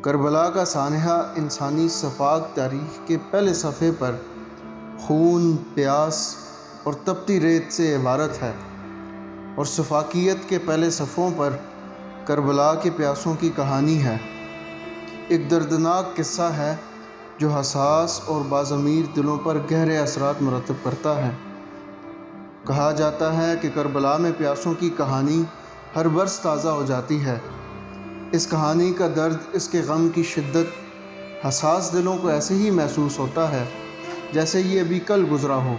کربلا کا سانحہ انسانی سفاک تاریخ کے پہلے صفحے پر خون، پیاس اور تپتی ریت سے عبارت ہے، اور سفاکیت کے پہلے صفحوں پر کربلا کے پیاسوں کی کہانی ہے۔ ایک دردناک قصہ ہے جو حساس اور باضمیر دلوں پر گہرے اثرات مرتب کرتا ہے۔ کہا جاتا ہے کہ کربلا میں پیاسوں کی کہانی ہر برس تازہ ہو جاتی ہے۔ اس کہانی کا درد، اس کے غم کی شدت حساس دلوں کو ایسے ہی محسوس ہوتا ہے جیسے یہ ابھی کل گزرا ہو،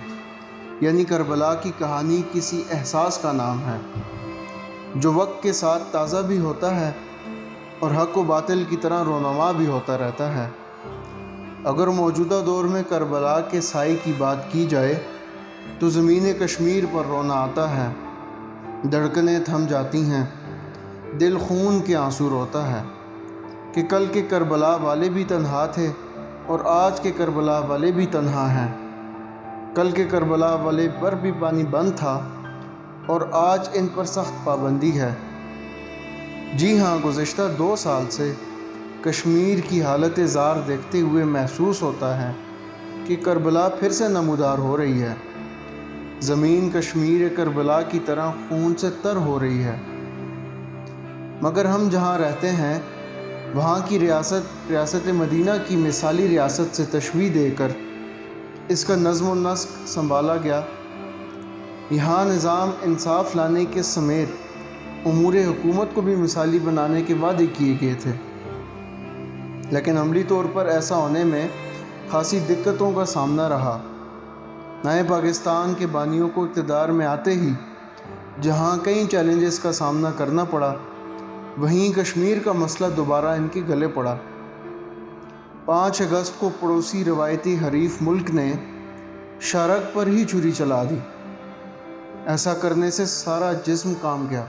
یعنی کربلا کی کہانی کسی احساس کا نام ہے جو وقت کے ساتھ تازہ بھی ہوتا ہے اور حق و باطل کی طرح رونما بھی ہوتا رہتا ہے۔ اگر موجودہ دور میں کربلا کے سائے کی بات کی جائے تو زمین کشمیر پر رونا آتا ہے، دھڑکنیں تھم جاتی ہیں، دل خون کے آنسو روتا ہے کہ کل کے کربلا والے بھی تنہا تھے اور آج کے کربلا والے بھی تنہا ہیں۔ کل کے کربلا والے پر بھی پانی بند تھا اور آج ان پر سخت پابندی ہے۔ جی ہاں، گزشتہ 2 سال سے کشمیر کی حالت زار دیکھتے ہوئے محسوس ہوتا ہے کہ کربلا پھر سے نمودار ہو رہی ہے۔ زمین کشمیر کربلا کی طرح خون سے تر ہو رہی ہے، مگر ہم جہاں رہتے ہیں وہاں کی ریاست مدینہ کی مثالی ریاست سے تشبیہ دے کر اس کا نظم و نسق سنبھالا گیا۔ یہاں نظام انصاف لانے کے سمیت امور حکومت کو بھی مثالی بنانے کے وعدے کیے گئے تھے، لیکن عملی طور پر ایسا ہونے میں خاصی دقتوں کا سامنا رہا۔ نئے پاکستان کے بانیوں کو اقتدار میں آتے ہی جہاں کئی چیلنجز کا سامنا کرنا پڑا، وہیں کشمیر کا مسئلہ دوبارہ ان کے گلے پڑا۔ 5 اگست کو پڑوسی روایتی حریف ملک نے شارک پر ہی چھری چلا دی۔ ایسا کرنے سے سارا جسم کانپ گیا،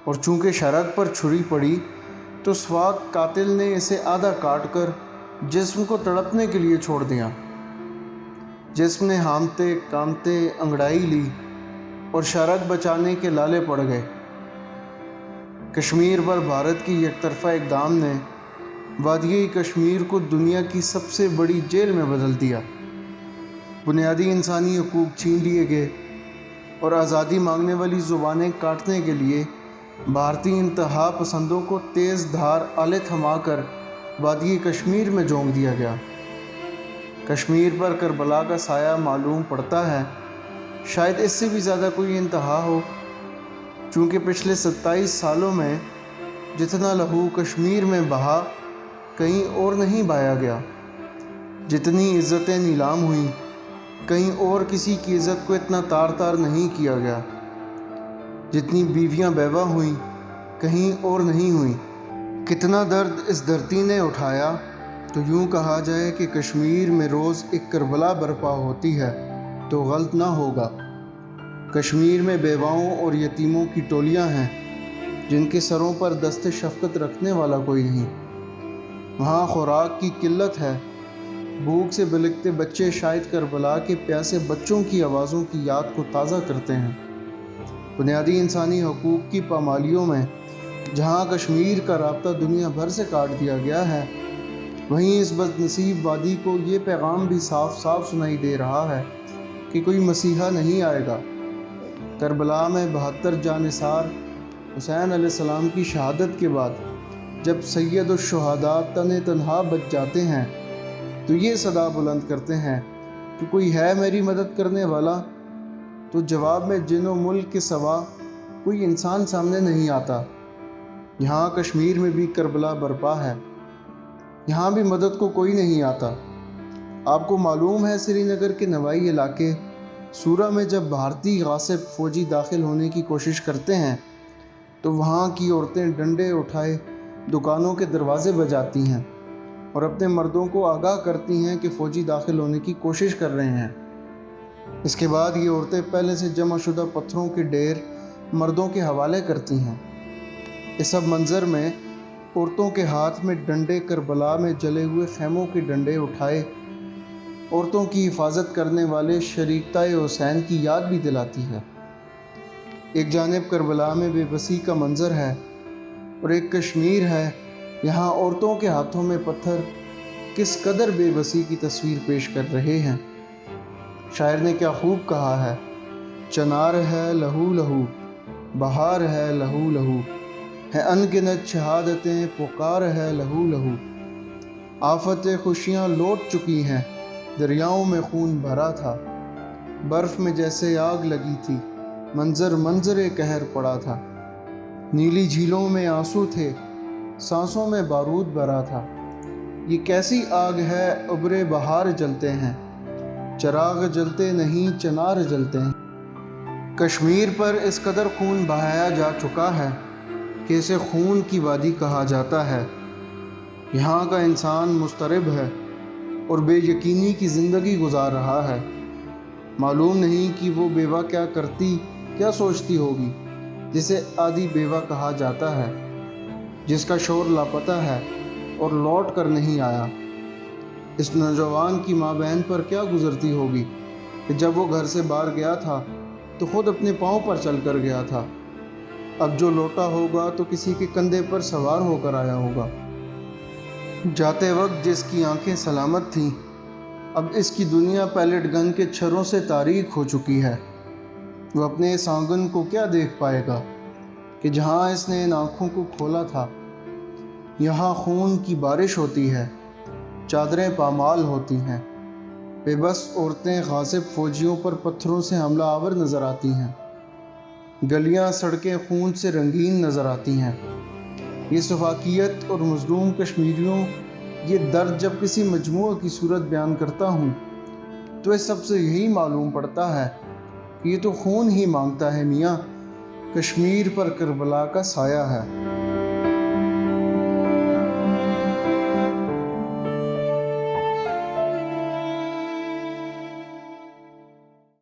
اور چونکہ شارک پر چھری پڑی تو سوات قاتل نے اسے آدھا کاٹ کر جسم کو تڑپنے کے لیے چھوڑ دیا۔ جسم نے ہامتے کامتے انگڑائی لی اور شارک بچانے کے لالے پڑ گئے۔ کشمیر پر بھارت کی یک طرفہ اقدام نے وادی کشمیر کو دنیا کی سب سے بڑی جیل میں بدل دیا۔ بنیادی انسانی حقوق چھین لیے گئے اور آزادی مانگنے والی زبانیں کاٹنے کے لیے بھارتی انتہا پسندوں کو تیز دھار آلے تھما کر وادی کشمیر میں جھونک دیا گیا۔ کشمیر پر کربلا کا سایہ معلوم پڑتا ہے، شاید اس سے بھی زیادہ کوئی انتہا ہو، چونکہ پچھلے 27 سالوں میں جتنا لہو کشمیر میں بہا کہیں اور نہیں بہایا گیا، جتنی عزتیں نیلام ہوئیں کہیں اور کسی کی عزت کو اتنا تار تار نہیں کیا گیا، جتنی بیویاں بیوہ ہوئیں کہیں اور نہیں ہوئیں۔ کتنا درد اس دھرتی نے اٹھایا تو یوں کہا جائے کہ کشمیر میں روز ایک کربلا برپا ہوتی ہے تو غلط نہ ہوگا۔ کشمیر میں بیواؤں اور یتیموں کی ٹولیاں ہیں جن کے سروں پر دست شفقت رکھنے والا کوئی نہیں۔ وہاں خوراک کی قلت ہے، بھوک سے بلکتے بچے شاید کربلا کے پیاسے بچوں کی آوازوں کی یاد کو تازہ کرتے ہیں۔ بنیادی انسانی حقوق کی پامالیوں میں جہاں کشمیر کا رابطہ دنیا بھر سے کاٹ دیا گیا ہے، وہیں اس بد نصیب وادی کو یہ پیغام بھی صاف صاف سنائی دے رہا ہے کہ کوئی مسیحا نہیں آئے گا۔ کربلا میں 72 جانثار حسین علیہ السلام کی شہادت کے بعد جب سید الشہداء تنہا بچ جاتے ہیں تو یہ صدا بلند کرتے ہیں کہ کوئی ہے میری مدد کرنے والا، تو جواب میں جن و ملک کے سوا کوئی انسان سامنے نہیں آتا۔ یہاں کشمیر میں بھی کربلا برپا ہے، یہاں بھی مدد کو کوئی نہیں آتا۔ آپ کو معلوم ہے سری نگر کے نوائی علاقے سورا میں جب بھارتی غاصب فوجی داخل ہونے کی کوشش کرتے ہیں تو وہاں کی عورتیں ڈنڈے اٹھائے دکانوں کے دروازے بجاتی ہیں اور اپنے مردوں کو آگاہ کرتی ہیں کہ فوجی داخل ہونے کی کوشش کر رہے ہیں۔ اس کے بعد یہ عورتیں پہلے سے جمع شدہ پتھروں کے ڈھیر مردوں کے حوالے کرتی ہیں۔ اس سب منظر میں عورتوں کے ہاتھ میں ڈنڈے کربلا میں جلے ہوئے خیموں کے ڈنڈے اٹھائے عورتوں کی حفاظت کرنے والے شریکتائے حسین کی یاد بھی دلاتی ہے۔ ایک جانب کربلا میں بے بسی کا منظر ہے اور ایک کشمیر ہے یہاں عورتوں کے ہاتھوں میں پتھر کس قدر بے بسی کی تصویر پیش کر رہے ہیں۔ شاعر نے کیا خوب کہا ہے، چنار ہے لہو لہو، بہار ہے لہو لہو، ہے ان گنت شہادتیں پکار ہے لہو لہو۔ آفت خوشیاں لوٹ چکی ہیں، دریاؤں میں خون بھرا تھا، برف میں جیسے آگ لگی تھی، منظر منظر قہر پڑا تھا۔ نیلی جھیلوں میں آنسو تھے، سانسوں میں بارود بھرا تھا۔ یہ کیسی آگ ہے ابرے بہار جلتے ہیں، چراغ جلتے نہیں چنار جلتے ہیں۔ کشمیر پر اس قدر خون بہایا جا چکا ہے کہ اسے خون کی وادی کہا جاتا ہے۔ یہاں کا انسان مضطرب ہے اور بے یقینی کی زندگی گزار رہا ہے۔ معلوم نہیں کہ وہ بیوہ کیا کرتی، کیا سوچتی ہوگی، جسے آدھی بیوہ کہا جاتا ہے، جس کا شوہر لاپتہ ہے اور لوٹ کر نہیں آیا۔ اس نوجوان کی ماں بہن پر کیا گزرتی ہوگی کہ جب وہ گھر سے باہر گیا تھا تو خود اپنے پاؤں پر چل کر گیا تھا، اب جو لوٹا ہوگا تو کسی کے کندھے پر سوار ہو کر آیا ہوگا۔ جاتے وقت جس کی آنکھیں سلامت تھیں، اب اس کی دنیا پیلٹ گن کے چھروں سے تاریک ہو چکی ہے۔ وہ اپنے اس آنگن کو کیا دیکھ پائے گا کہ جہاں اس نے ان آنکھوں کو کھولا تھا۔ یہاں خون کی بارش ہوتی ہے، چادریں پامال ہوتی ہیں، بے بس عورتیں غاصب فوجیوں پر پتھروں سے حملہ آور نظر آتی ہیں، گلیاں سڑکیں خون سے رنگین نظر آتی ہیں۔ یہ سفاکیت اور مظلوم کشمیریوں، یہ درد جب کسی مجموعہ کی صورت بیان کرتا ہوں تو اس سب سے یہی معلوم پڑتا ہے کہ یہ تو خون ہی مانگتا ہے میاں، کشمیر پر کربلا کا سایہ ہے۔